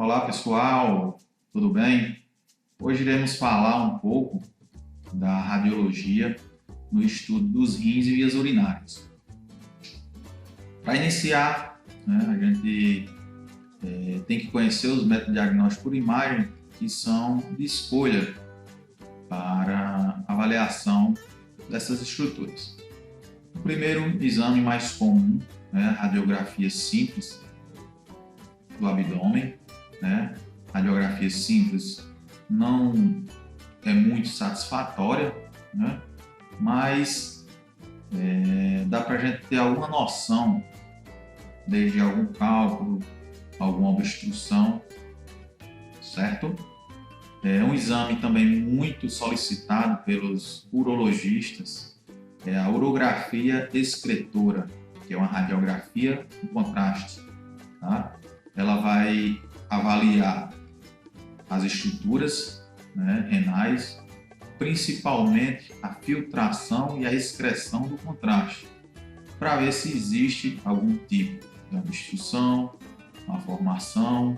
Olá pessoal, tudo bem? Hoje iremos falar um pouco da radiologia no estudo dos rins e vias urinárias. Para iniciar, a gente tem que conhecer os métodos de diagnóstico por imagem que são de escolha para avaliação dessas estruturas. O primeiro exame mais comum é a radiografia simples do abdômen. Radiografia simples não é muito satisfatória, mas dá para a gente ter alguma noção, desde algum cálculo, alguma obstrução, certo? É um exame também muito solicitado pelos urologistas, é a urografia excretora, que é uma radiografia com contraste. Tá? Ela vai avaliar as estruturas renais, principalmente a filtração e a excreção do contraste, para ver se existe algum tipo de obstrução, malformação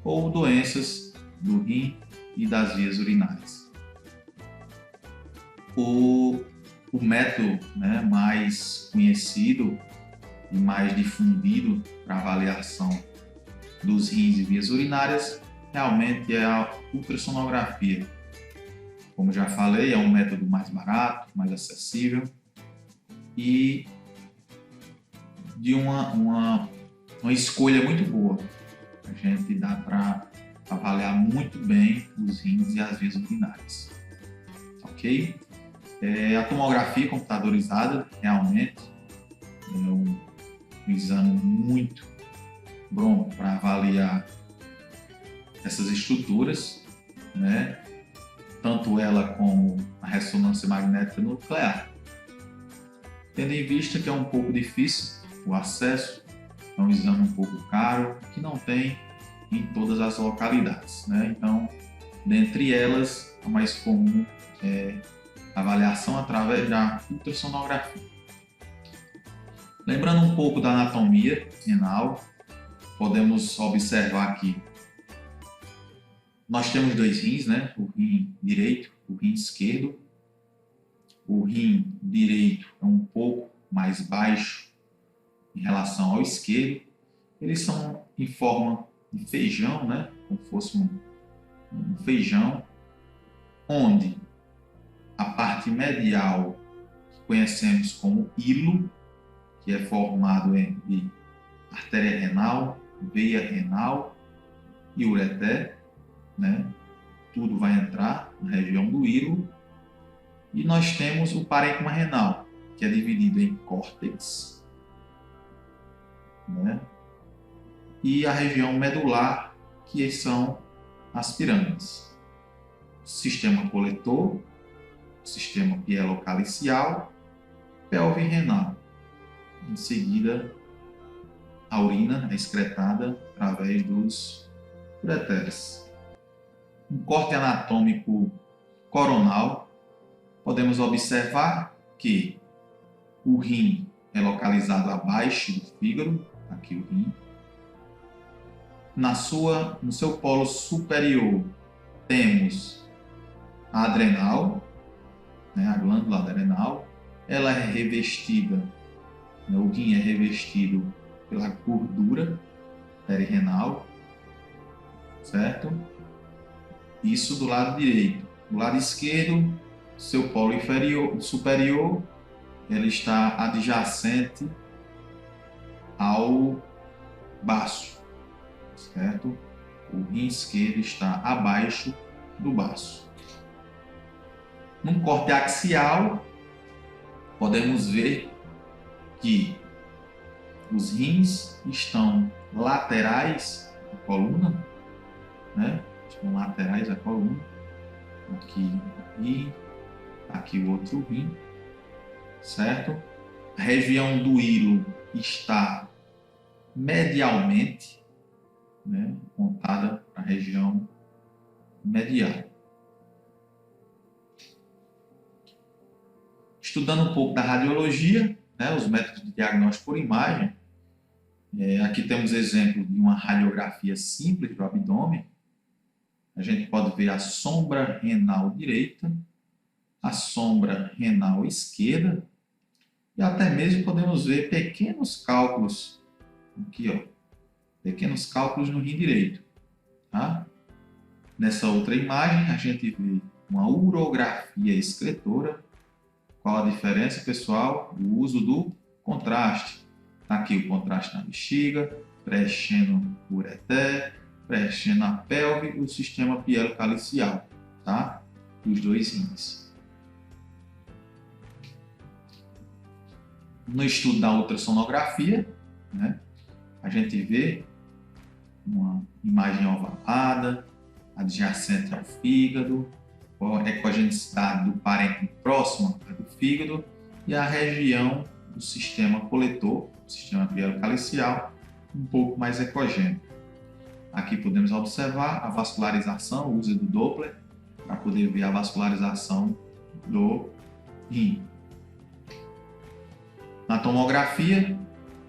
ou doenças do rim e das vias urinárias. O método mais conhecido e mais difundido para avaliação dos rins e vias urinárias realmente é a ultrassonografia. Como já falei, é um método mais barato, mais acessível e de uma escolha muito boa. A gente dá para avaliar muito bem os rins e as vias urinárias. Ok? A tomografia computadorizada realmente é um exame muito bom para avaliar essas estruturas, tanto ela como a ressonância magnética nuclear. Tendo em vista que é um pouco difícil o acesso, é um exame um pouco caro, que não tem em todas as localidades. Então, dentre elas, a mais comum é a avaliação através da ultrassonografia. Lembrando um pouco da anatomia renal, podemos observar que nós temos dois rins, o rim direito, o rim esquerdo. O rim direito é um pouco mais baixo em relação ao esquerdo. Eles são em forma de feijão, como se fosse um feijão, onde a parte medial, que conhecemos como hilo, que é formado de artéria renal, veia renal e ureter, tudo vai entrar na região do hilo. E nós temos o parênquima renal, que é dividido em córtex, e a região medular, que são as pirâmides. Sistema coletor, sistema pielocalicial, pelve renal. Em seguida, a urina é excretada através dos ureteres. Um corte anatômico coronal, podemos observar que o rim é localizado abaixo do fígado, aqui o rim. No seu polo superior, temos a adrenal, a glândula adrenal. Ela é revestida, o rim é revestido pela gordura perirenal, certo? Isso do lado direito. Do lado esquerdo, seu polo superior, ele está adjacente ao baço, certo? O rim esquerdo está abaixo do baço. Num corte axial, podemos ver que os rins estão laterais à coluna, estão laterais à coluna. Aqui o rim, aqui o outro rim, certo? A região do hilo está medialmente, montada para a região medial. Estudando um pouco da radiologia, os métodos de diagnóstico por imagem, Aqui temos exemplo de uma radiografia simples do abdômen. A gente pode ver a sombra renal direita, a sombra renal esquerda e até mesmo podemos ver pequenos cálculos aqui, ó, pequenos cálculos no rim direito, tá? Nessa outra imagem a gente vê uma urografia excretora. Qual a diferença, pessoal? O uso do contraste. Aqui o contraste na bexiga, preenchendo o ureter, preenchendo a pelve e o sistema pielocalicial, tá? Dos dois rins. No estudo da ultrassonografia, né, a gente vê uma imagem ovalada, adjacente ao fígado, a ecogenicidade do parênquima próximo do fígado e a região do sistema coletor, sistema pielocalicial, um pouco mais ecogênico. Aqui podemos observar a vascularização, o uso do Doppler, para poder ver a vascularização do rim. Na tomografia,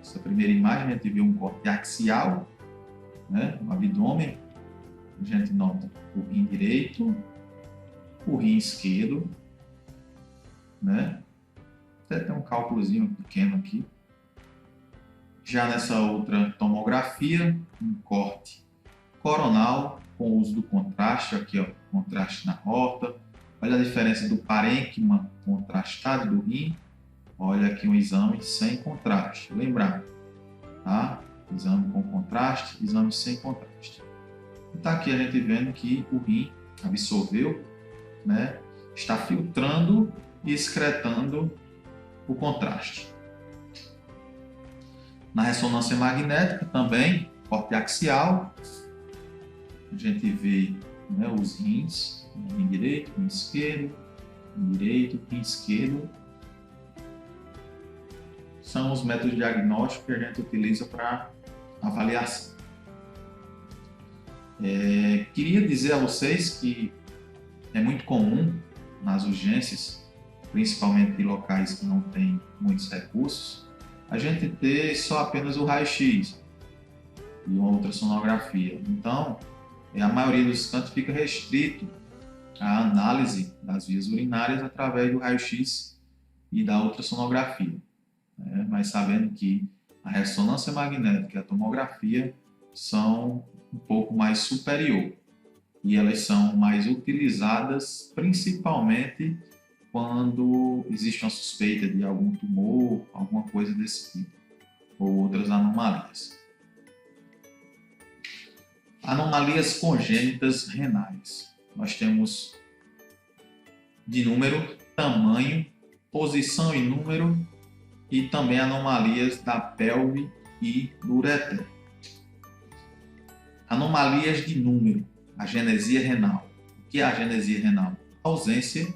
essa primeira imagem, a gente viu um corte axial, né, no abdômen. A gente nota o rim direito, o rim esquerdo, né? Até tem um cálculozinho pequeno aqui. Já nessa outra tomografia, um corte coronal com o uso do contraste, aqui ó, contraste na horta. Olha a diferença do parênquima contrastado do rim. Olha aqui um exame sem contraste. Lembrar, tá? Exame com contraste, exame sem contraste. Está aqui a gente vendo que o rim absorveu, né? Está filtrando e excretando o contraste. Na ressonância magnética também, corte axial, a gente vê, né, os rins, rim direito, rim esquerdo, rim direito, rim esquerdo. São os métodos diagnósticos que a gente utiliza para avaliação. Queria dizer a vocês que é muito comum nas urgências, principalmente em locais que não têm muitos recursos, a gente ter só apenas o raio-x e uma ultrassonografia. Então, a maioria dos cantos fica restrito à análise das vias urinárias através do raio-x e da ultrassonografia. Mas sabendo que a ressonância magnética e a tomografia são um pouco mais superior e elas são mais utilizadas principalmente quando existe uma suspeita de algum tumor, alguma coisa desse tipo, ou outras anomalias. Anomalias congênitas renais. Nós temos de número, tamanho, posição e número e também anomalias da pelve e do ureter. Anomalias de número, agenesia renal. O que é a agenesia renal? A ausência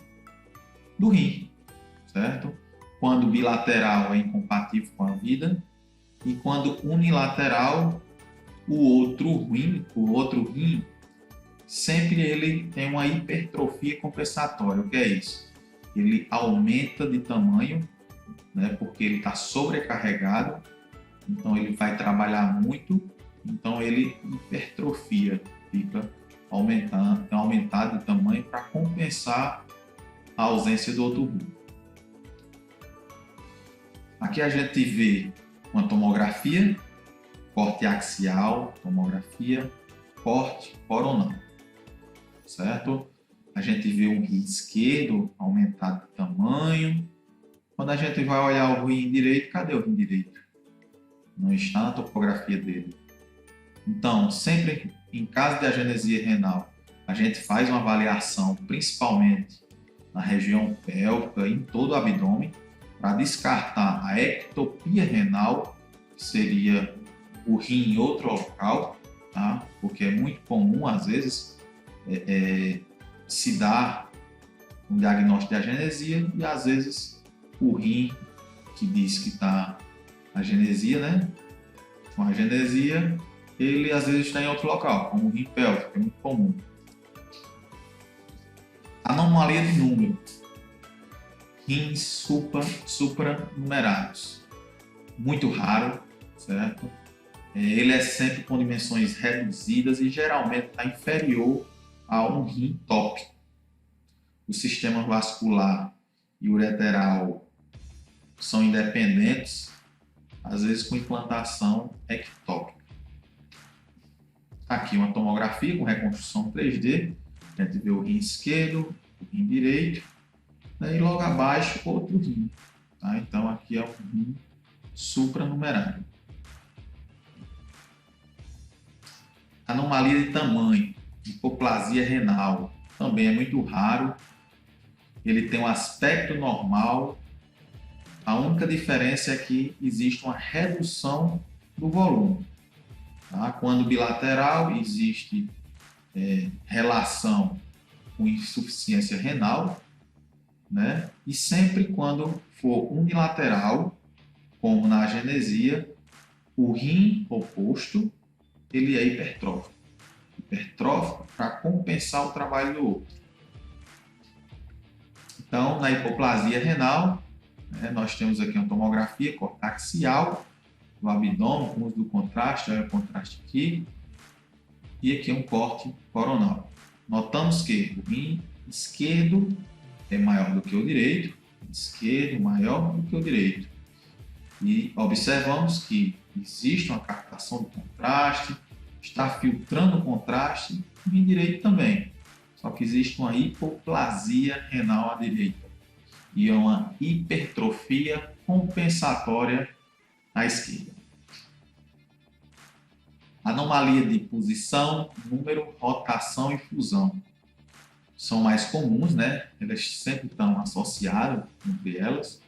do rim, certo? Quando bilateral é incompatível com a vida e quando unilateral, o outro rim sempre ele tem uma hipertrofia compensatória. O que é isso? Ele aumenta de tamanho, né, porque ele está sobrecarregado, então ele vai trabalhar muito, então ele hipertrofia, fica aumentado de tamanho para compensar a ausência do outro rim. Aqui a gente vê uma tomografia, corte axial, tomografia, corte coronal, certo? A gente vê o rim esquerdo aumentado de tamanho. Quando a gente vai olhar o rim direito, cadê o rim direito? Não está na topografia dele. Então, sempre em caso de agenesia renal, a gente faz uma avaliação, principalmente na região pélvica, em todo o abdômen, para descartar a ectopia renal, que seria o rim em outro local, tá? Porque é muito comum, às vezes, se dar um diagnóstico de agenesia e, às vezes, o rim que diz que está agenesia, né? Com agenesia, ele às vezes está em outro local, como o rim pélvico, é muito comum. Anomalia de número. Rins supranumerados. Muito raro, certo? Ele é sempre com dimensões reduzidas e geralmente está inferior a um rim tópico. O sistema vascular e ureteral são independentes, às vezes com implantação ectópica. Aqui uma tomografia com reconstrução 3D, a gente vê o rim esquerdo, o rim direito, e logo abaixo outro rim. Tá? Então aqui é um rim supranumerário. Anomalia de tamanho, hipoplasia renal, também é muito raro. Ele tem um aspecto normal. A única diferença é que existe uma redução do volume. Tá? Quando bilateral, existe relação com insuficiência renal, né? E sempre quando for unilateral, como na agenesia, o rim oposto ele é hipertrófico. Hipertrófico para compensar o trabalho do outro. Então, na hipoplasia renal, nós temos aqui uma tomografia cortaxial do abdômen, com uso do contraste, olha o contraste aqui, e aqui um corte coronal. Notamos que o rim esquerdo é maior do que o direito, esquerdo maior do que o direito. E observamos que existe uma captação do contraste, está filtrando o contraste, o rim direito também. Só que existe uma hipoplasia renal à direita e uma hipertrofia compensatória à esquerda. Anomalia de posição, número, rotação e fusão são mais comuns, né? Elas sempre estão associadas entre elas.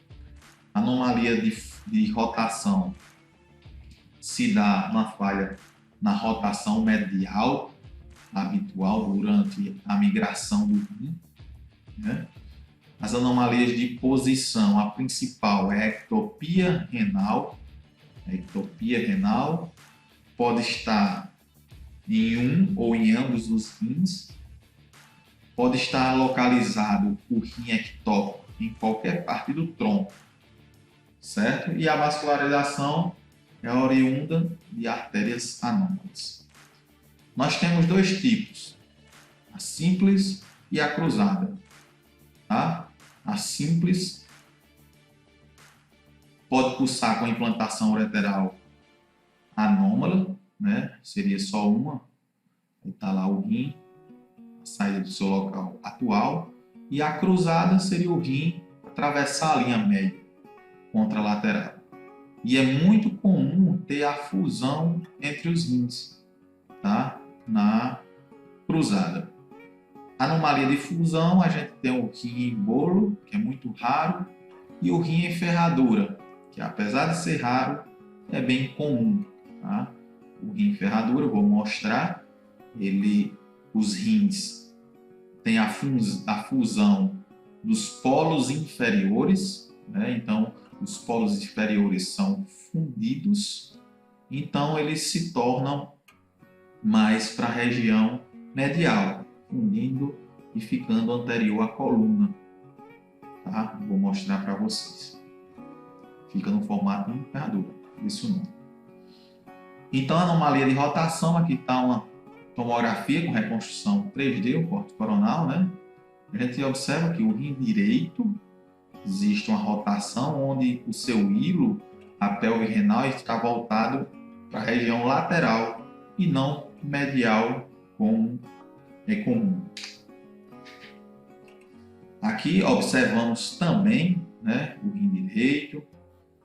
Anomalia de rotação se dá uma falha na rotação medial habitual durante a migração do rim, né? As anomalias de posição, a principal é a ectopia renal. A ectopia renal pode estar em um ou em ambos os rins, pode estar localizado o rim ectópico em qualquer parte do tronco, certo? E a vascularização é oriunda de artérias anômalas. Nós temos dois tipos, a simples e a cruzada. Tá? A simples pode pulsar com implantação ureteral anômala, né? Seria só uma, está lá o rim, a saída do seu local atual, e a cruzada seria o rim atravessar a linha média contralateral. E é muito comum ter a fusão entre os rins, tá? Na cruzada. Anomalia de fusão, a gente tem o rim em bolo, que é muito raro, e o rim em ferradura, que apesar de ser raro, é bem comum. Tá? O rim em ferradura, eu vou mostrar, os rins têm a fusão dos polos inferiores, né? Então os polos inferiores são fundidos, então eles se tornam mais para a região medial, fundindo e ficando anterior à coluna. Tá? Vou mostrar para vocês. Fica no formato de ferradura, esse é o nome. Então, a anomalia de rotação, aqui está uma tomografia com reconstrução 3D, o corte coronal, né? A gente observa que o rim direito existe uma rotação onde o seu hilo, a pelve renal, está voltado para a região lateral e não medial, como é comum. Aqui observamos também, né, o rim direito.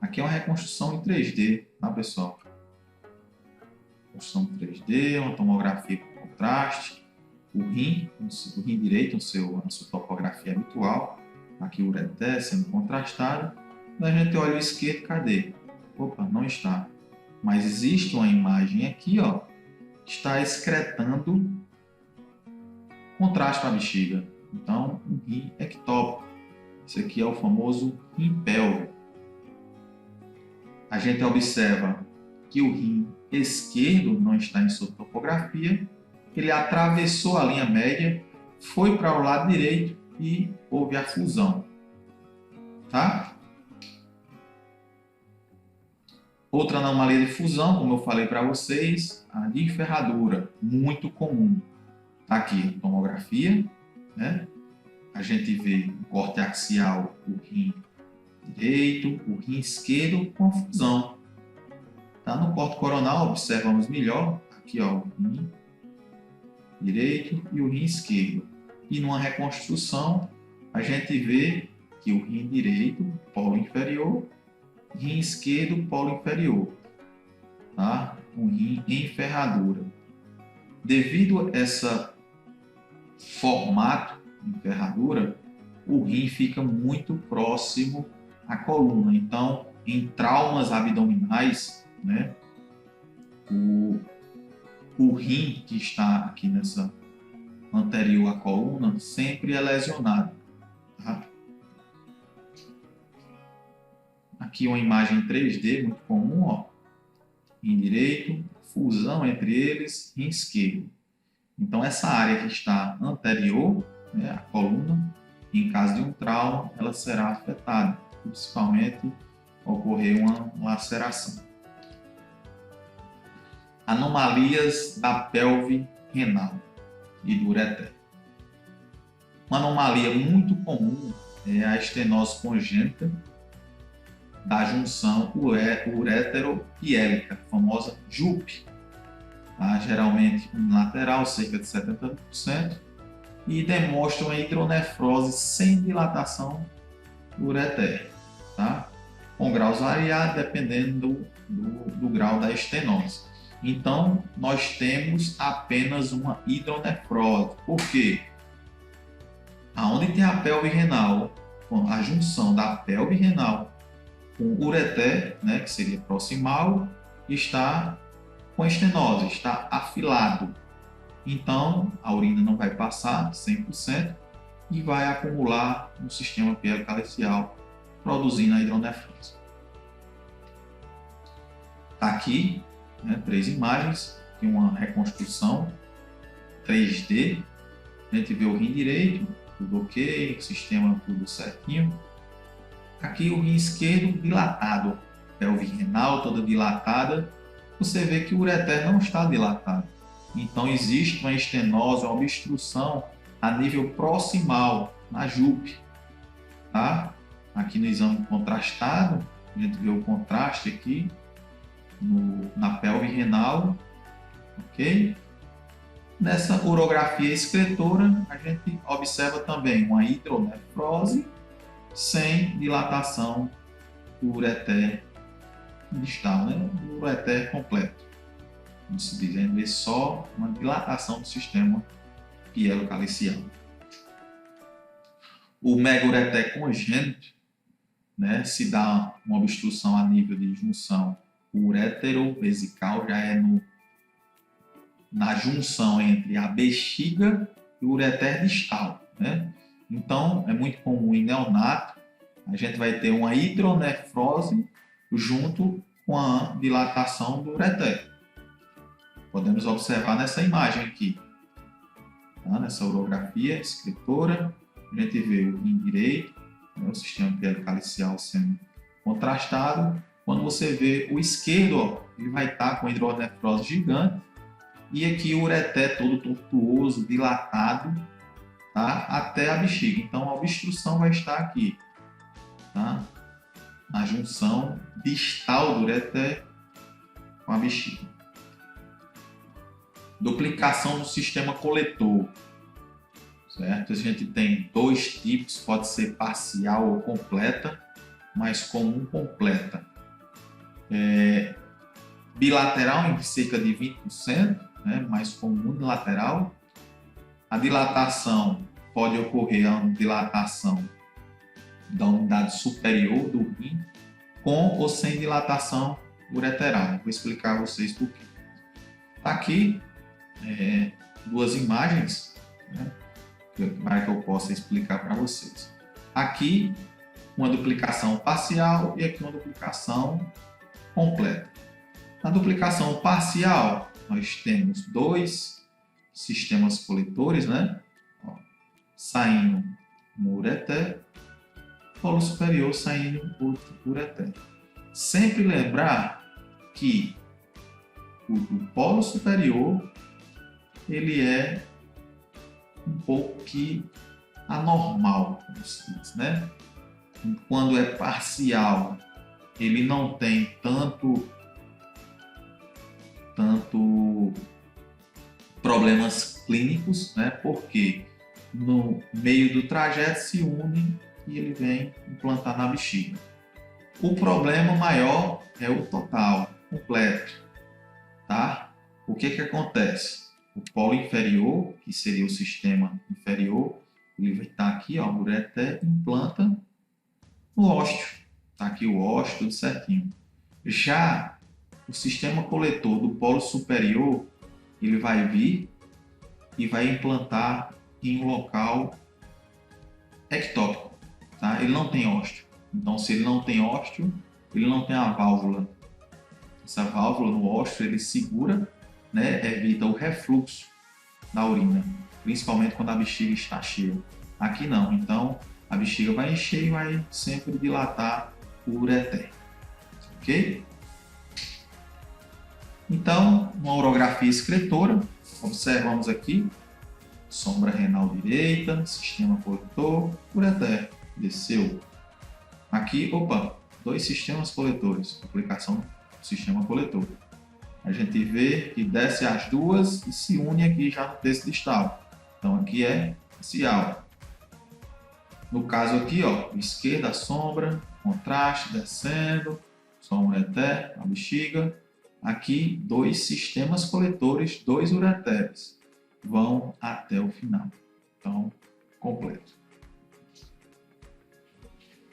Aqui é uma reconstrução em 3D, tá, pessoal? Reconstrução 3D, uma tomografia com contraste. O rim direito, na sua topografia habitual. Aqui o ureter sendo contrastado. A gente olha o esquerdo, cadê? Opa, não está. Mas existe uma imagem aqui, ó, que está excretando contraste para a bexiga. Então, um rim ectópico. Esse aqui é o famoso rim pélvico. A gente observa que o rim esquerdo não está em sua topografia. Ele atravessou a linha média, foi para o lado direito e houve a fusão. Tá? Outra anomalia de fusão, como eu falei para vocês, a de ferradura, muito comum. Está aqui a tomografia, né? A gente vê o corte axial, o rim direito, o rim esquerdo com a fusão. Tá? No corte coronal, observamos melhor, aqui ó, o rim direito e o rim esquerdo. E numa reconstrução, a gente vê que o rim direito, polo inferior, rim esquerdo, polo inferior. Tá? Um rim em ferradura. Devido a esse formato de ferradura, o rim fica muito próximo à coluna. Então, em traumas abdominais, né, o rim que está aqui nessa anterior à coluna sempre é lesionado. Tá? Aqui uma imagem 3D muito comum, ó. Rim direito, fusão entre eles, rim esquerdo. Então essa área que está anterior, né, à coluna, em caso de um trauma, ela será afetada, principalmente ocorrer uma laceração. Anomalias da pelve renal e do ureter. Uma anomalia muito comum é a estenose congênita da junção uretero-piélica, a famosa JUP, tá? Geralmente unilateral, cerca de 70%, e demonstra uma hidronefrose sem dilatação do ureter, tá? Com graus variados, dependendo do grau da estenose. Então, nós temos apenas uma hidronefrose. Por quê? Aonde tem a pelve renal, a junção da pelve renal com o ureter, né, que seria proximal, está com estenose, está afilado. Então, a urina não vai passar 100% e vai acumular no sistema pielocalicial, produzindo a hidronefrose. Aqui, né, 3 imagens, de uma reconstrução 3D. A gente vê o rim direito, tudo ok, o sistema tudo certinho. Aqui o rim esquerdo dilatado, pelve renal toda dilatada. Você vê que o ureter não está dilatado. Então existe uma estenose, uma obstrução a nível proximal, na JUP. Tá? Aqui no exame contrastado, a gente vê o contraste aqui na pelve renal. Ok? Nessa urografia excretora, a gente observa também uma hidronefrose sem dilatação do ureter distal, né? Do ureter completo. Como se dizendo, é só uma dilatação do sistema pielocalicial. O megaureter congênito, né, se dá uma obstrução a nível de junção uretero-vesical, já é na junção entre a bexiga e o ureter distal, né? Então, é muito comum em neonato, a gente vai ter uma hidronefrose junto com a dilatação do ureter. Podemos observar nessa imagem aqui, tá? Nessa urografia escritora, a gente vê o rim direito, né, o sistema pielocalicial sendo contrastado. Quando você vê o esquerdo, ó, ele vai estar com a hidronefrose gigante, e aqui o ureter todo tortuoso, dilatado, tá? Até a bexiga. Então a obstrução vai estar aqui, tá? Na junção distal do ureter com a bexiga. Duplicação do sistema coletor, certo? A gente tem 2 tipos, pode ser parcial ou completa, mais comum completa. Bilateral em cerca de 20%, né? Mais comum unilateral. A dilatação pode ocorrer a dilatação da unidade superior do rim, com ou sem dilatação ureteral. Vou explicar a vocês por quê. Tá aqui 2 imagens, né, para que eu possa explicar para vocês. Aqui uma duplicação parcial e aqui uma duplicação completa. Na duplicação parcial, nós temos 2 sistemas coletores, né? Ó, saindo no ureter, polo superior saindo outro ureter. Sempre lembrar que o do polo superior ele é um pouco que anormal, como se diz, né? Quando é parcial, ele não tem tanto problemas clínicos, né? Porque no meio do trajeto se une e ele vem implantar na bexiga. O problema maior é o total, completo, tá? O que acontece? O polo inferior, que seria o sistema inferior, ele vai estar aqui, ó, o ureter implanta no ósteo. Tá aqui o ósteo, tudo certinho. Já o sistema coletor do polo superior, ele vai vir e vai implantar em um local ectópico, tá? Ele não tem ósteo. Então, se ele não tem ósteo, ele não tem a válvula. Essa válvula no ósteo, ele segura, né, evita o refluxo da urina, principalmente quando a bexiga está cheia. Aqui não, então a bexiga vai encher e vai sempre dilatar o ureter, ok? Então, uma urografia excretora, observamos aqui, sombra renal direita, sistema coletor, ureter, desceu. Aqui, opa, dois sistemas coletores, aplicação do sistema coletor. A gente vê que desce as duas e se une aqui já no terço distal. Então aqui é axial. No caso aqui, ó, esquerda sombra, contraste descendo, sombra ureter, a bexiga. Aqui dois sistemas coletores, dois ureteres, vão até o final. Então, completo.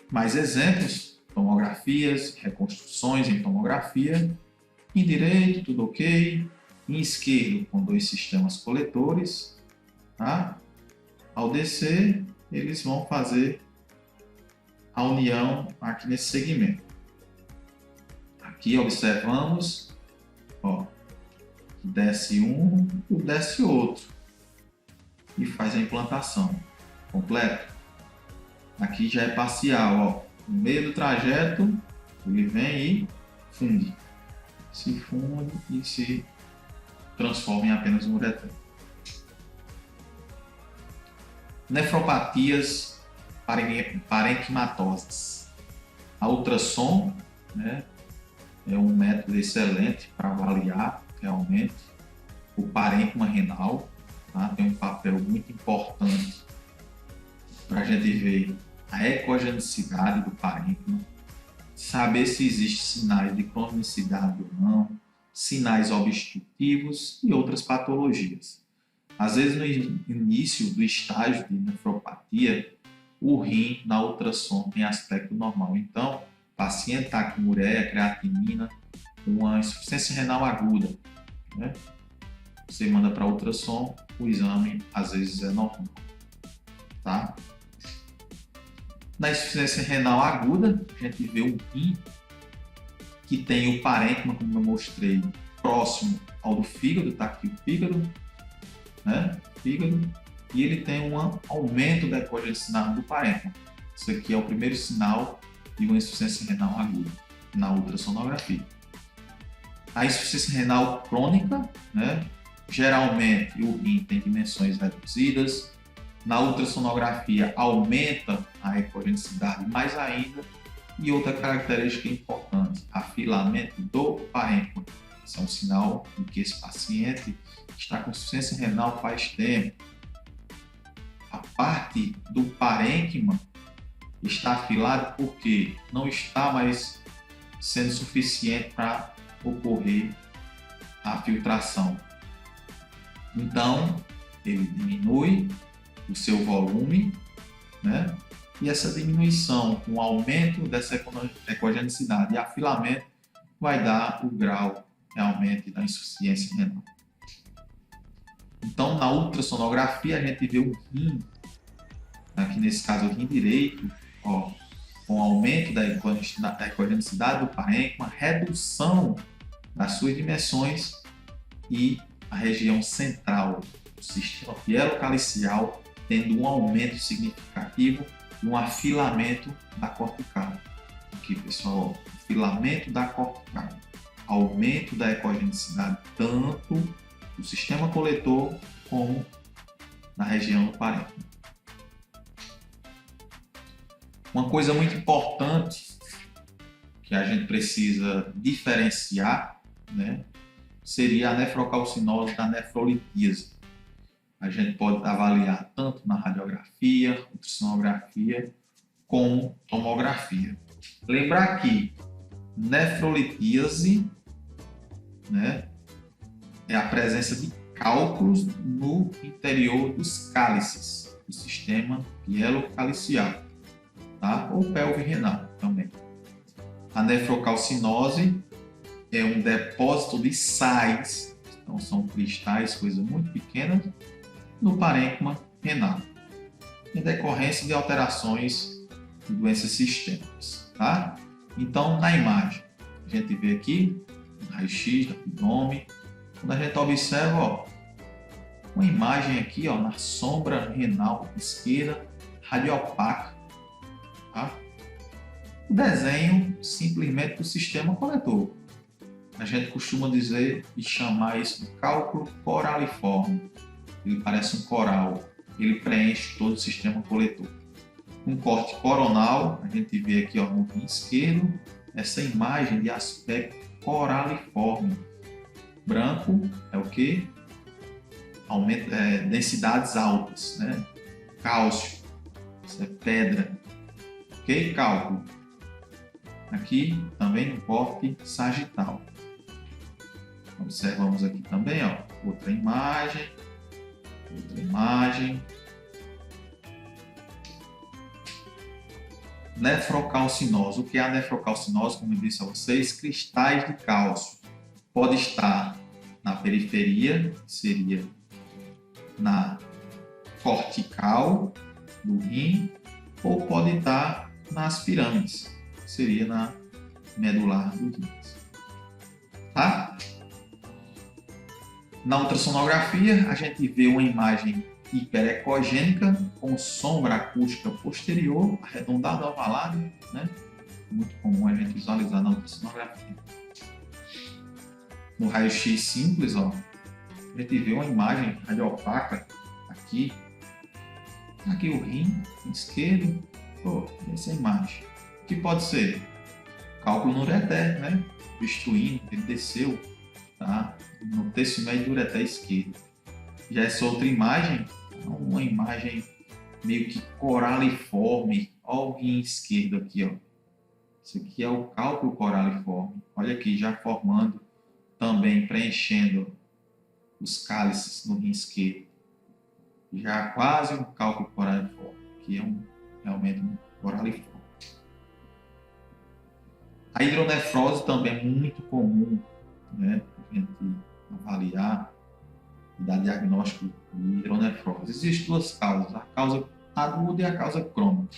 Mais exemplos, tomografias, reconstruções em tomografia. Em direito, tudo ok. Em esquerdo, com dois sistemas coletores. Tá? Ao descer, eles vão fazer a união aqui nesse segmento. Aqui observamos, ó, desce um e desce outro. E faz a implantação completa. Aqui já é parcial, ó. No meio do trajeto, ele vem e funde. Se funde e se transforma em apenas um ureter. Nefropatias parenquimatosas. A ultrassom, né, é um método excelente para avaliar realmente o parênquima renal. Tá? Tem um papel muito importante para a gente ver a ecogenicidade do parênquima, saber se existem sinais de cronicidade ou não, sinais obstrutivos e outras patologias. Às vezes, no início do estágio de nefropatia, o rim na ultrassom tem aspecto normal. Então, o paciente está com ureia, creatinina, uma insuficiência renal aguda, né? Você manda para ultrassom, o exame às vezes é normal. Tá? Na insuficiência renal aguda, a gente vê um rim que tem o parênquima, como eu mostrei, próximo ao do fígado, tá aqui o fígado, né? Fígado, e ele tem um aumento da ecogenicidade do parênquima. Isso aqui é o primeiro sinal de uma insuficiência renal aguda na ultrassonografia. A insuficiência renal crônica, né? Geralmente o rim tem dimensões reduzidas. Na ultrassonografia aumenta a ecogenicidade mais ainda. E outra característica importante, afilamento do parênquima. Isso é um sinal de que esse paciente está com insuficiência renal faz tempo. A parte do parênquima está afilada porque não está mais sendo suficiente para ocorrer a filtração. Então, ele diminui o seu volume, né? E essa diminuição, com o aumento dessa ecogenicidade e afilamento, vai dar o grau realmente da insuficiência renal. Então, na ultrassonografia, a gente vê o rim, aqui nesse caso o rim direito, ó, com aumento da ecogenicidade do parênquima, redução das suas dimensões e a região central do sistema pielocalicial tendo um aumento significativo e um afilamento da cortical. Aqui, pessoal, ó, afilamento da cortical. aumento da ecogenicidade tanto do sistema coletor como na região do parênquima. Uma coisa muito importante que a gente precisa diferenciar, né, seria a nefrocalcinose da nefrolitíase. A gente pode avaliar tanto na radiografia, ultrassonografia, como tomografia. Lembrar que nefrolitíase, né, é a presença de cálculos no interior dos cálices, do sistema pielocaliciar, tá? Ou pelve renal também. A nefrocalcinose é um depósito de sais, então são cristais, coisas muito pequenas, no parênquima renal, em decorrência de alterações de doenças sistêmicas, tá? Então, na imagem, a gente vê aqui um raio-x do abdômen. Quando a gente observa, ó, uma imagem aqui, ó, na sombra renal esquerda, radiopaca, tá? O desenho simplesmente do sistema coletor. A gente costuma dizer e chamar isso de cálculo coraliforme. Ele parece um coral, ele preenche todo o sistema coletor. Um corte coronal, a gente vê aqui, ó, no rim esquerdo, essa imagem de aspecto coraliforme. Branco é o que? Densidades altas, né? Cálcio, isso é pedra. Ok? Cálculo. Aqui também no corte sagital. Observamos aqui também, ó, outra imagem. Nefrocalcinose. O que é a nefrocalcinose? Como eu disse a vocês, cristais de cálcio. Pode estar na periferia, que seria na cortical do rim, ou pode estar nas pirâmides, que seria na medular do rim. Tá? Na ultrassonografia, a gente vê uma imagem hiperecogênica com sombra acústica posterior, arredondada, ovalada, né? Muito comum a gente visualizar na ultrassonografia. No raio-x simples, ó, a gente vê uma imagem radiopaca aqui o rim esquerdo, essa imagem. O que pode ser? Cálculo no ureter, né? Obstruindo, ele desceu, tá? No terço médio do ureter esquerdo. Já essa outra imagem, uma imagem meio que coraliforme. Olha o rim esquerdo aqui, ó. Isso aqui é o cálculo coraliforme. Olha aqui, já formando, também preenchendo os cálices no rim esquerdo. Já quase um cálculo coraliforme, que é realmente um coraliforme. A hidronefrose também é muito comum, né? A gente avaliar e dar diagnóstico de hidronefrose. Existem duas causas, a causa aguda e a causa crônica.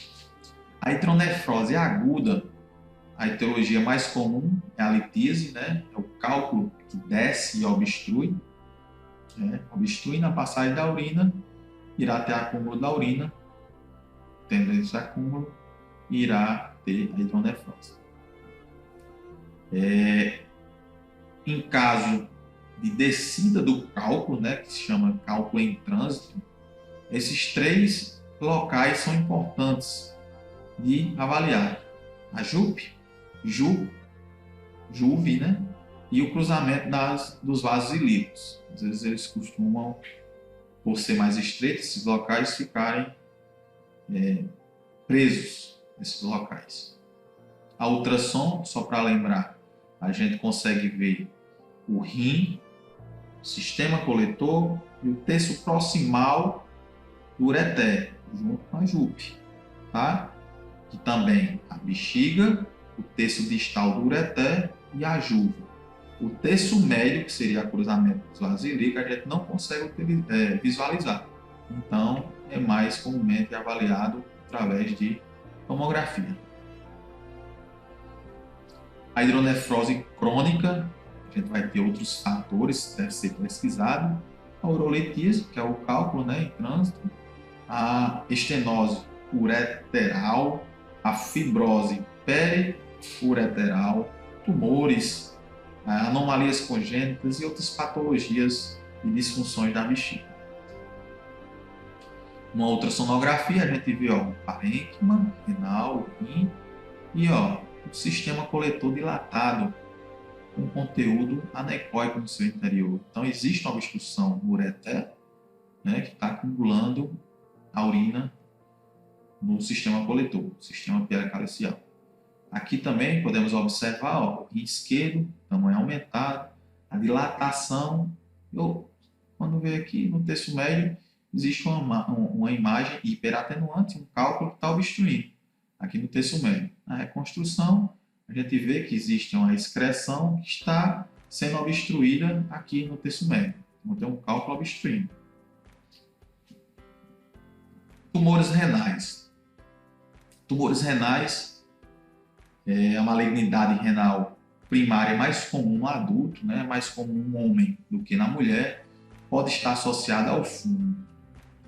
A hidronefrose aguda, a etiologia mais comum é a litíase, né? É o cálculo que desce e obstrui, né? Obstrui na passagem da urina, irá ter acúmulo da urina, tendo esse acúmulo, irá ter a hidronefrose. Em caso de descida do cálculo, né, que se chama cálculo em trânsito, esses três locais são importantes de avaliar: a JUP, JUV, né, e o cruzamento dos vasos ilíacos. Às vezes eles costumam, por ser mais estreitos, esses locais ficarem presos nesses locais. A ultrassom, só para lembrar, a gente consegue ver o rim, o sistema coletor e o terço proximal do ureter, junto com a JUP, tá? E também a bexiga, o terço distal do ureter e a juva. O terço médio, que seria o cruzamento dos vasos ilíacos, a gente não consegue visualizar. Então, é mais comumente avaliado através de tomografia. A hidronefrose crônica, a gente vai ter outros fatores que devem ser pesquisados. A urolitíase, que é o cálculo, né, em trânsito. A estenose ureteral, a fibrose periureteral, tumores anomalias congênitas e outras patologias e disfunções da bexiga. Uma ultrassonografia, a gente vê o parênquima, renal, o rim e o sistema coletor dilatado com conteúdo anecoico no seu interior. Então, existe uma obstrução no ureter, né, que está acumulando a urina no sistema coletor, sistema pericalicial. Aqui também podemos observar o rim esquerdo, tamanho aumentado, a dilatação. Quando vem aqui no terço médio, existe uma imagem hiperatenuante, um cálculo que está obstruindo, aqui no terço médio. Na reconstrução, a gente vê que existe uma excreção que está sendo obstruída aqui no terço médio. Então, tem um cálculo obstruindo. Tumores renais. Tumores renais é a malignidade renal primária mais comum no adulto, né? Mais comum no homem do que na mulher, pode estar associada ao fumo.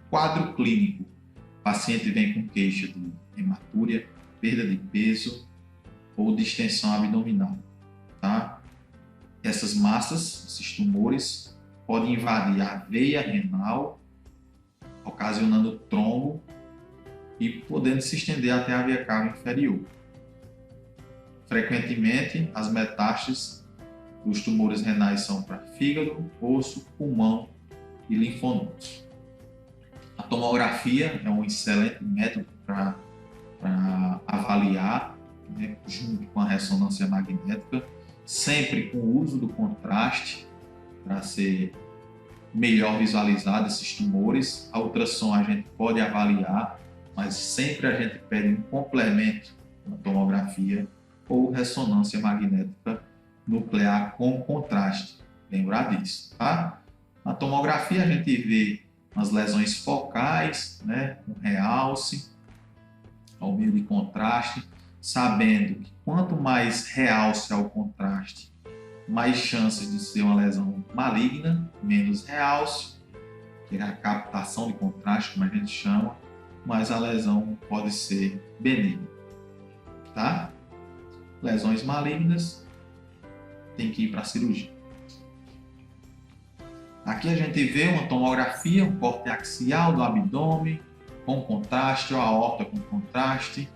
Quadro clínico. O paciente vem com queixa de hematúria, perda de peso ou distensão abdominal. Tá? Essas massas, esses tumores, podem invadir a veia renal, ocasionando trombo e podendo se estender até a veia cava inferior. Frequentemente, as metástases dos tumores renais são para fígado, osso, pulmão e linfonodos. A tomografia é um excelente método para avaliar, né, junto com a ressonância magnética, sempre com o uso do contraste para ser melhor visualizado esses tumores. A ultrassom a gente pode avaliar, mas sempre a gente pede um complemento na tomografia ou ressonância magnética nuclear com contraste. Lembrar disso, tá? Na tomografia a gente vê as lesões focais, né, com realce, ao meio de contraste, sabendo que quanto mais realce ao contraste, mais chances de ser uma lesão maligna, menos realce, que é a captação de contraste, como a gente chama, mais a lesão pode ser benigna, tá? Lesões malignas, tem que ir para a cirurgia. Aqui a gente vê uma tomografia, um corte axial do abdômen com contraste, ou a aorta com contraste,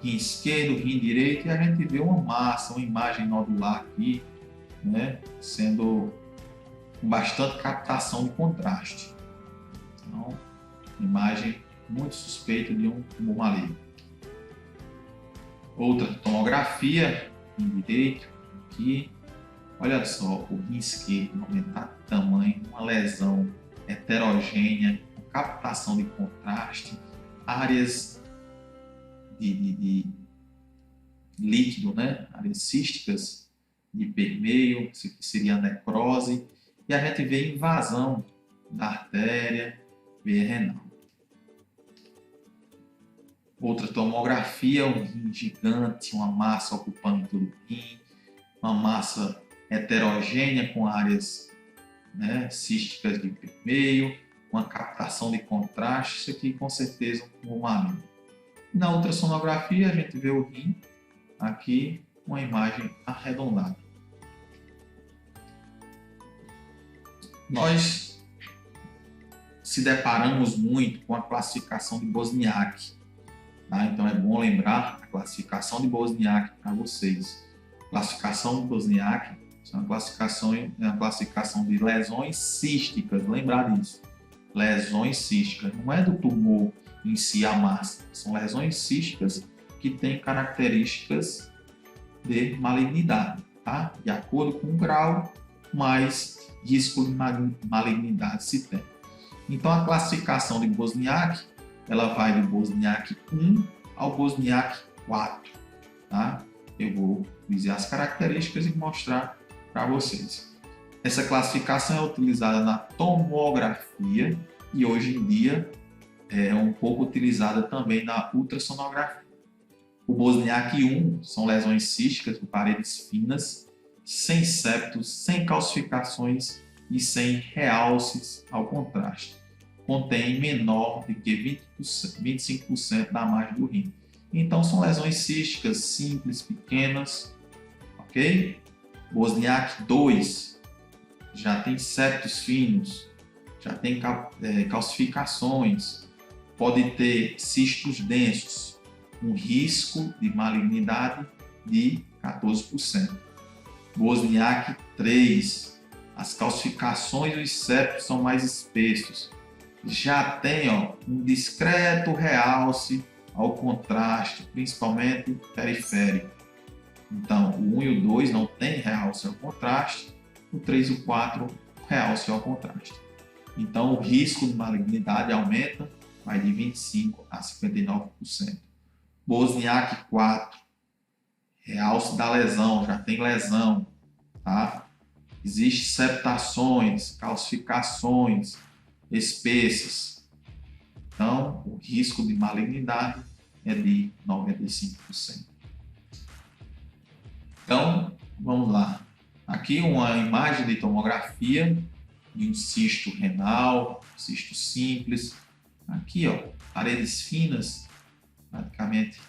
rim esquerdo, rim direito, e a gente vê uma massa, uma imagem nodular aqui, né, sendo com bastante captação de contraste. Então, imagem muito suspeita de um tumor maligno. Outra tomografia, rim direito, aqui, olha só, o rim esquerdo aumentar de tamanho, uma lesão heterogênea, com captação de contraste, áreas de líquido, né? Áreas císticas de permeio, que seria a necrose, e a gente vê invasão da artéria, veia renal. Outra tomografia, um rim gigante, uma massa ocupando todo o rim, uma massa heterogênea com áreas, né, císticas de permeio, uma captação de contraste, isso aqui com certeza um tumor maligno. Na ultrassonografia a gente vê o rim, aqui uma imagem arredondada. Nós se deparamos muito com a classificação de Wozniak, tá? Então é bom lembrar a classificação de Wozniak para vocês. Classificação de Wozniak é uma classificação de lesões císticas, lembrar disso. Lesões císticas, não é do tumor em si a massa, são lesões císticas que têm características de malignidade, tá? De acordo com o grau, mais risco de malignidade se tem. Então a classificação de Wozniak, ela vai do Wozniak 1 ao Wozniak 4, tá? Eu vou dizer as características e mostrar para vocês. Essa classificação é utilizada na tomografia e hoje em dia é um pouco utilizada também na ultrassonografia. O Wozniak 1 são lesões císticas de paredes finas, sem septos, sem calcificações e sem realces ao contraste. Contém menor do que 25% da margem do rim. Então são lesões císticas simples, pequenas, ok? Wozniak 2 já tem septos finos, já tem calcificações, pode ter cistos densos, um risco de malignidade de 14%. Wozniak 3, as calcificações dos septos são mais espessos, já tem um discreto realce ao contraste, principalmente periférico. Então, o 1 e o 2 não tem realce ao contraste, o 3 e o 4 realce ao contraste. Então, o risco de malignidade aumenta, vai de 25% a 59%. Wozniak 4, realce da lesão, já tem lesão, tá? Existem septações, calcificações espessas. Então, o risco de malignidade é de 95%. Então, vamos lá. Aqui uma imagem de tomografia de um cisto renal, cisto simples. Aqui, paredes finas, praticamente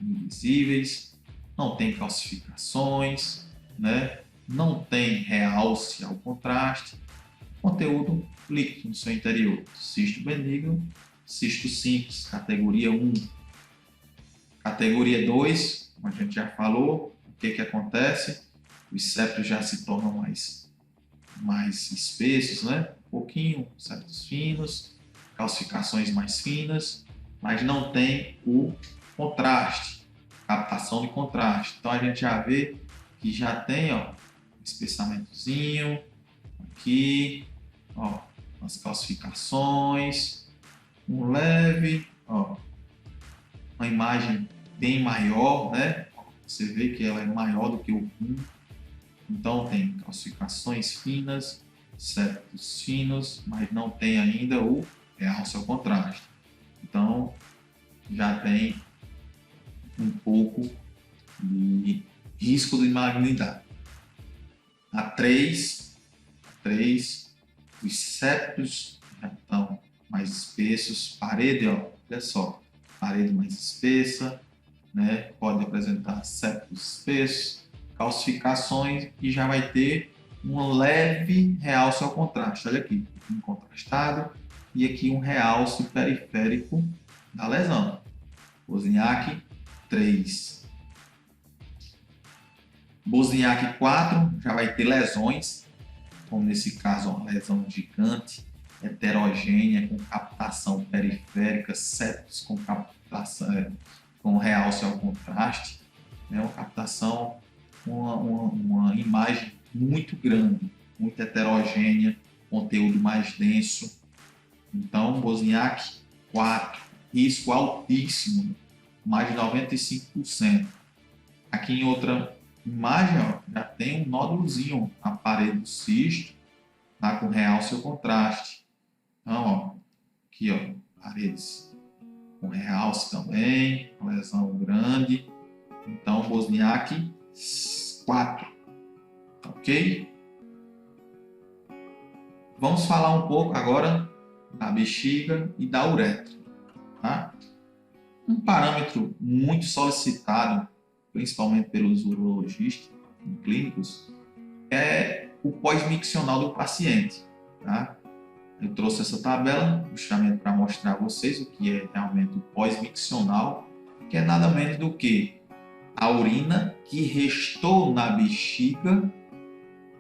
invisíveis, não tem calcificações, né? Não tem realce ao contraste, conteúdo líquido no seu interior. Cisto benigno, cisto simples, categoria 1. Categoria 2, como a gente já falou, o que acontece? Os septos já se tornam mais espessos, né? Um pouquinho, septos finos, calcificações mais finas, mas não tem o contraste, captação de contraste. Então a gente já vê que já tem um espessamentozinho aqui, as calcificações, um leve, uma imagem bem maior, né? Você vê que ela é maior do que o 1. Então tem calcificações finas, septos finos, mas não tem ainda o realce ao contraste. Então já tem um pouco de risco de malignidade. A 3, os septos já estão mais espessos, parede, olha só, parede mais espessa, né? Pode apresentar septos espessos, calcificações e já vai ter um leve realce ao contraste. Olha aqui, um contrastado e aqui um realce periférico da lesão. Wozniak 3. Wozniak 4 já vai ter lesões, como nesse caso uma lesão gigante, heterogênea, com captação periférica, septos com captação, com realce ao contraste, né? Uma captação, uma imagem muito grande, muito heterogênea, conteúdo mais denso. Então, Wozniak 4, risco altíssimo, mais de 95%. Aqui em outra imagem, já tem um nódulozinho na parede do cisto, tá, com realce ao contraste. Então, aqui, paredes com realce também, lesão grande. Então, Wozniak 4, ok? Vamos falar um pouco agora da bexiga e da uretra, tá? Um parâmetro muito solicitado, principalmente pelos urologistas clínicos, é o pós-miccional do paciente, tá? Eu trouxe essa tabela justamente para mostrar a vocês o que é realmente o pós-miccional, que é nada menos do que a urina que restou na bexiga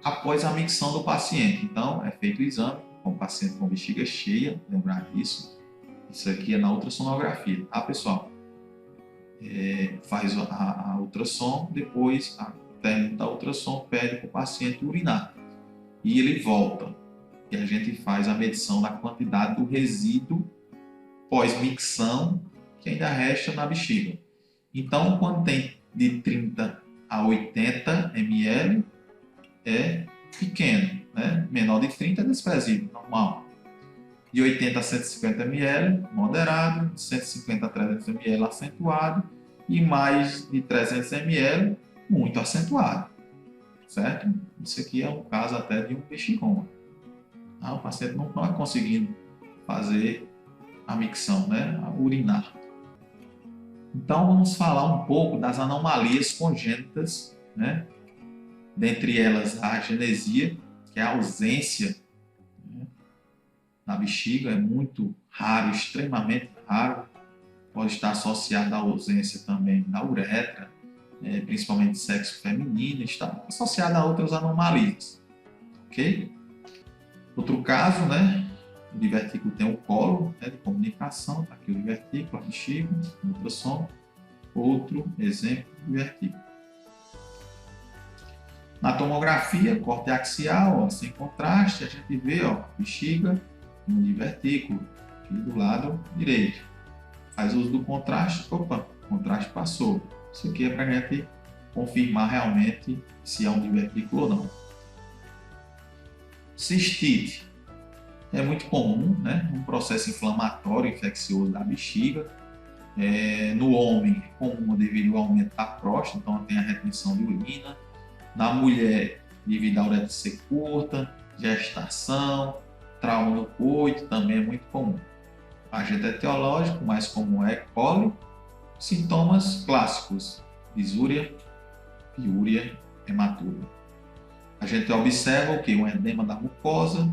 após a micção do paciente. Então, é feito o exame com o paciente com bexiga cheia, lembrar disso. Isso aqui é na ultrassonografia, tá, pessoal? Faz a ultrassom, depois, a término da ultrassom, pede para o paciente urinar. E ele volta. E a gente faz a medição da quantidade do resíduo pós-micção que ainda resta na bexiga. Então, quando tem de 30 a 80 ml, é pequeno, né? Menor de 30 é desprezível, normal. De 80 a 150 ml, moderado. De 150 a 300 ml, acentuado. E mais de 300 ml, muito acentuado. Certo? Isso aqui é um caso até de um bexigoma. O paciente não está conseguindo fazer a micção, né? A urinar. Então, vamos falar um pouco das anomalias congênitas, né? dentre elas a agenesia, que é a ausência, né, na bexiga, é muito raro, extremamente raro, pode estar associada à ausência também da uretra, principalmente sexo feminino, está associada a outras anomalias, ok? Outro caso, né, o divertículo tem um colo, né, de comunicação, tá aqui o divertículo, a bexiga, o ultrassom. Outro exemplo de divertículo. Na tomografia, corte axial, ó, sem contraste, a gente vê, ó, bexiga no divertículo, aqui do lado direito. Faz uso do contraste, opa, o contraste passou. Isso aqui é para a gente confirmar realmente se é um divertículo ou não. Cistite. É muito comum, né? Um processo inflamatório infeccioso da bexiga. No homem é comum devido ao aumento da próstata, então tem a retenção de urina. Na mulher, devido à uretra ser curta, gestação, trauma no coito, também é muito comum. Agente etiológico, mais comum é E. coli. Sintomas clássicos: disúria, piúria, hematura. A gente observa o que? Um edema da mucosa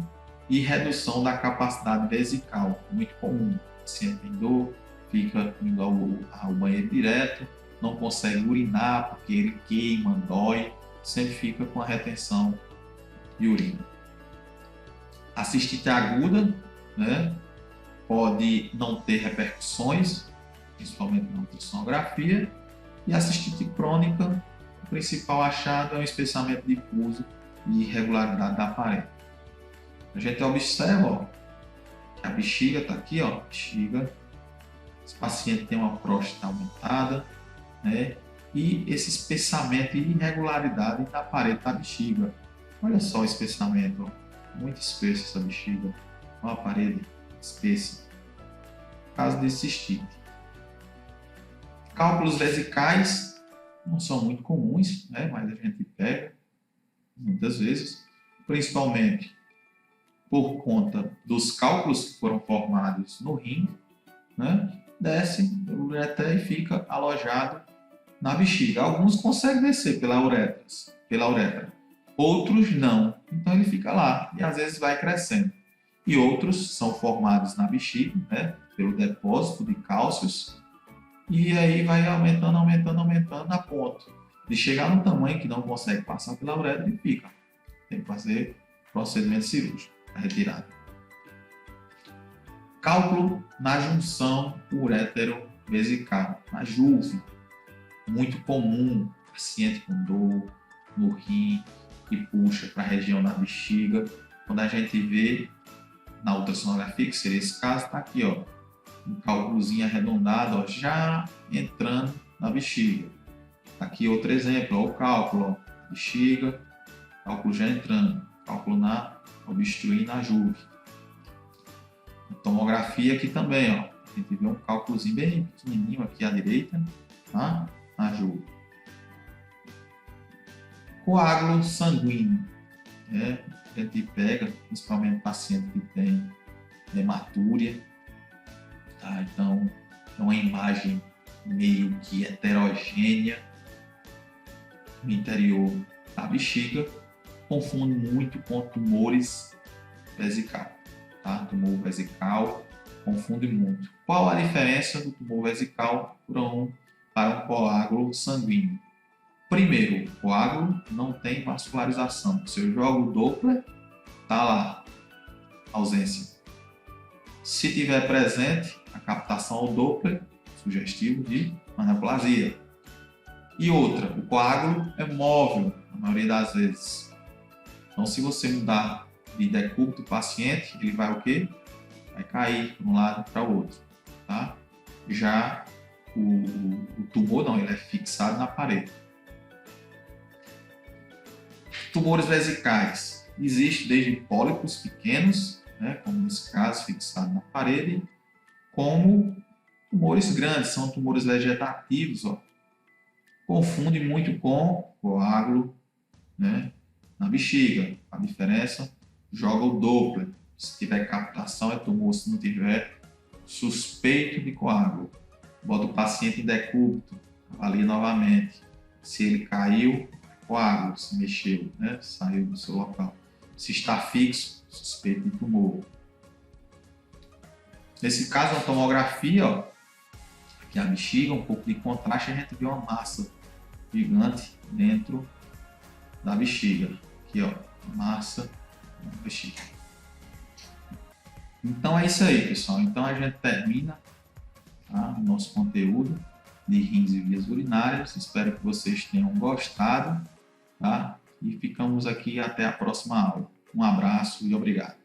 e redução da capacidade vesical, muito comum. O paciente tem dor, fica indo ao banheiro direto, não consegue urinar porque ele queima, dói, sempre fica com a retenção de urina. A cistite aguda, né, pode não ter repercussões, principalmente na ultrassonografia, e a cistite crônica, o principal achado é um espessamento difuso e irregularidade da parede. A gente observa, ó, que a bexiga está aqui, ó, bexiga. Esse paciente tem uma próstata aumentada, né? E esse espessamento e irregularidade na parede da bexiga. Olha só o espessamento, ó. Muito espesso essa bexiga. Olha a parede espessa. Caso de cistite. Cálculos vesicais não são muito comuns, né? Mas a gente pega muitas vezes, principalmente por conta dos cálculos que foram formados no rim, né? Desce pela uretra e fica alojado na bexiga. Alguns conseguem descer pela uretra, outros não. Então ele fica lá e às vezes vai crescendo. E outros são formados na bexiga, né? Pelo depósito de cálcios, e aí vai aumentando a ponto de chegar no tamanho que não consegue passar pela uretra e fica. Tem que fazer procedimento cirúrgico, a retirada. Cálculo na junção urétero-vesical, na JUV. Muito comum, paciente com dor no rim e puxa para a região da bexiga. Quando a gente vê na ultrassonografia, que seria esse caso, está aqui, ó, um cálculozinho arredondado, ó, já entrando na bexiga. Aqui outro exemplo, ó, o cálculo, ó, bexiga, cálculo já entrando, cálculo obstruindo na JUV. Tomografia aqui também, ó, a gente vê um cálculozinho bem pequenininho aqui à direita, tá? Na JUV. Coágulo sanguíneo, né? A gente pega, principalmente paciente que tem hematúria, tá? Então é uma imagem meio que heterogênea no interior da bexiga, confunde muito com tumores vesical, tá? Tumor vesical confunde muito. Qual a diferença do tumor vesical para um coágulo sanguíneo? Primeiro, o coágulo não tem vascularização. Se eu jogo o Doppler, tá lá, ausência. Se tiver presente, a captação ao Doppler, sugestivo de anaplasia. E outra, o coágulo é móvel, na maioria das vezes. Então, se você mudar de decúbito do paciente, ele vai o quê? Vai cair de um lado para o outro, tá? Já o tumor, não, ele é fixado na parede. Tumores vesicais. Existe desde pólipos pequenos, né, como nesse caso, fixado na parede, como tumores grandes, são tumores vegetativos, ó. Confunde muito com coágulo, né, na bexiga. A diferença, joga o Doppler. Se tiver captação é tumor, se não tiver, suspeito de coágulo. Bota o paciente em decúbito, avalia novamente. Se ele caiu, coágulo, se mexeu, né? Saiu do seu local. Se está fixo, suspeito de tumor. Nesse caso, uma tomografia, ó, aqui a bexiga, um pouco de contraste, a gente vê uma massa gigante dentro da bexiga. Aqui, ó, massa da bexiga. Então é isso aí, pessoal. Então a gente termina, tá, o nosso conteúdo de rins e vias urinárias. Espero que vocês tenham gostado, tá? E ficamos aqui até a próxima aula. Um abraço e obrigado.